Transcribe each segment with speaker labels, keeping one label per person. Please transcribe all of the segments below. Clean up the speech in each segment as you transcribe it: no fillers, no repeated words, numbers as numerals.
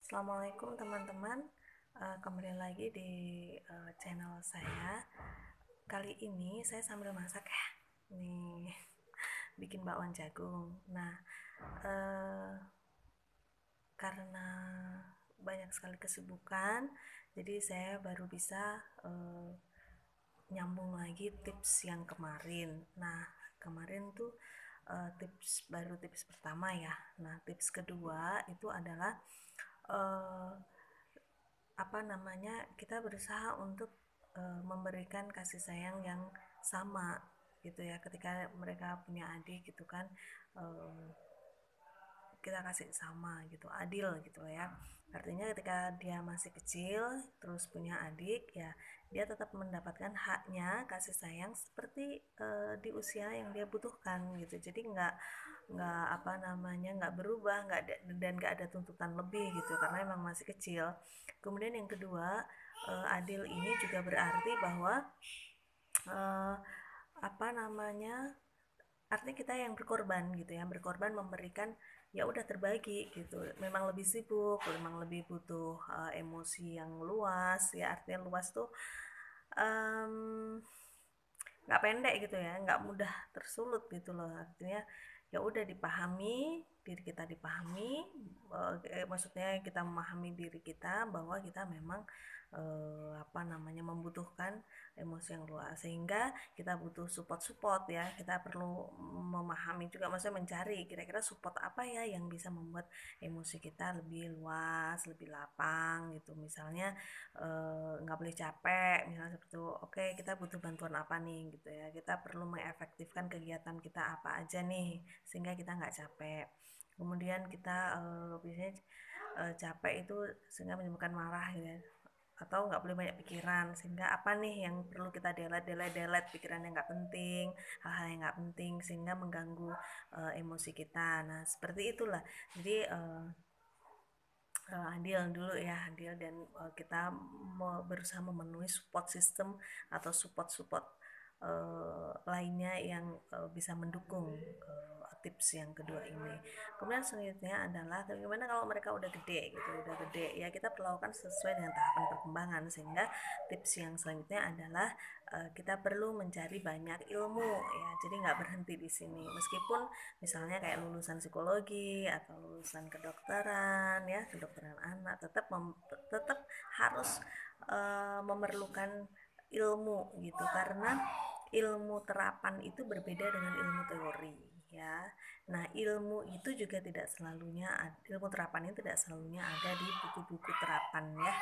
Speaker 1: Assalamualaikum teman-teman. Kembali lagi di channel saya. Kali ini saya sambil masak ya. Nih, bikin bakwan jagung. Nah, uh, karena banyak sekali kesibukan, jadi saya baru bisa nyambung lagi tips yang kemarin. Nah, kemarin tuh tips pertama ya. Nah, tips kedua itu adalah kita berusaha untuk memberikan kasih sayang yang sama gitu ya, ketika mereka punya adik gitu kan, kita kasih sama gitu, adil gitu ya. Artinya ketika dia masih kecil terus punya adik ya, dia tetap mendapatkan haknya kasih sayang seperti di usia yang dia butuhkan gitu. Jadi nggak berubah, dan nggak ada tuntutan lebih gitu, karena emang masih kecil. Kemudian yang kedua, adil ini juga berarti bahwa eh, apa namanya artinya kita yang berkorban gitu ya, berkorban memberikan, ya udah terbagi gitu. Memang lebih sibuk, memang lebih butuh emosi yang luas ya. Artinya luas tuh nggak pendek gitu ya, nggak mudah tersulut gitu loh. Artinya ya udah dipahami, diri kita dipahami, maksudnya kita memahami diri kita bahwa kita memang membutuhkan emosi yang luas, sehingga kita butuh support ya. Kita perlu memahami juga, maksudnya mencari kira-kira support apa ya yang bisa membuat emosi kita lebih luas, lebih lapang gitu. Misalnya nggak boleh capek, misalnya seperti itu. Oke, kita butuh bantuan apa nih gitu ya, kita perlu mengefektifkan kegiatan kita apa aja nih sehingga kita nggak capek. Kemudian kita biasanya capek itu sehingga menyebabkan marah gitu ya, atau nggak boleh banyak pikiran, sehingga apa nih yang perlu kita delete pikiran yang nggak penting, hal-hal yang nggak penting sehingga mengganggu emosi kita. Nah seperti itulah. Jadi adil dulu ya, adil, dan kita berusaha memenuhi support system atau support lainnya yang bisa mendukung tips yang kedua ini. Kemudian selanjutnya adalah bagaimana kalau mereka udah gede gitu, udah gede ya, kita perlakukan sesuai dengan tahapan perkembangan. Sehingga tips yang selanjutnya adalah kita perlu mencari banyak ilmu ya, jadi nggak berhenti di sini. Meskipun misalnya kayak lulusan psikologi atau lulusan kedokteran ya, kedokteran anak, tetap harus memerlukan ilmu gitu, karena ilmu terapan itu berbeda dengan ilmu teori ya. Nah ilmu itu juga tidak selalunya, ilmu terapan itu tidak selalunya ada di buku-buku terapan ya,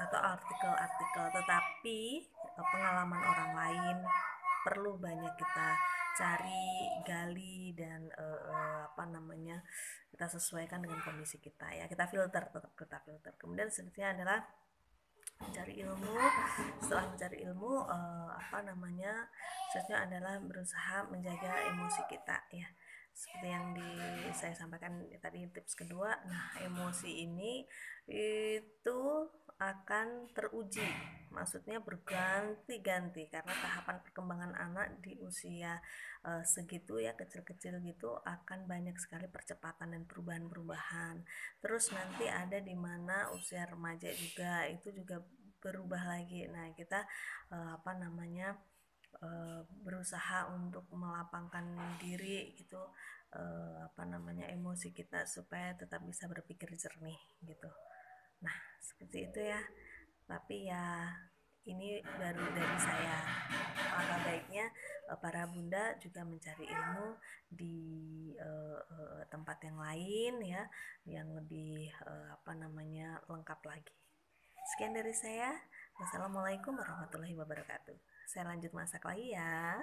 Speaker 1: atau artikel-artikel, tetapi pengalaman orang lain perlu banyak kita cari, gali, dan kita sesuaikan dengan kondisi kita ya. Kita filter, tetap kita filter. Kemudian selanjutnya adalah mencari ilmu. Setelah mencari ilmu, selanjutnya adalah berusaha menjaga emosi kita ya, seperti yang saya sampaikan tadi, tips kedua. Nah emosi ini itu akan teruji, maksudnya berganti-ganti, karena tahapan perkembangan anak di usia segitu ya, kecil-kecil gitu, akan banyak sekali percepatan dan perubahan-perubahan. Terus nanti ada di mana usia remaja juga, itu juga berubah lagi. Nah kita berusaha untuk melapangkan diri gitu, emosi kita supaya tetap bisa berpikir jernih gitu. Nah seperti itu ya. Tapi ya ini baru dari saya. Alangkah baiknya para bunda juga mencari ilmu di tempat yang lain ya, yang lebih lengkap lagi. Sekian dari saya. Wassalamualaikum warahmatullahi wabarakatuh. Saya lanjut masak lagi ya.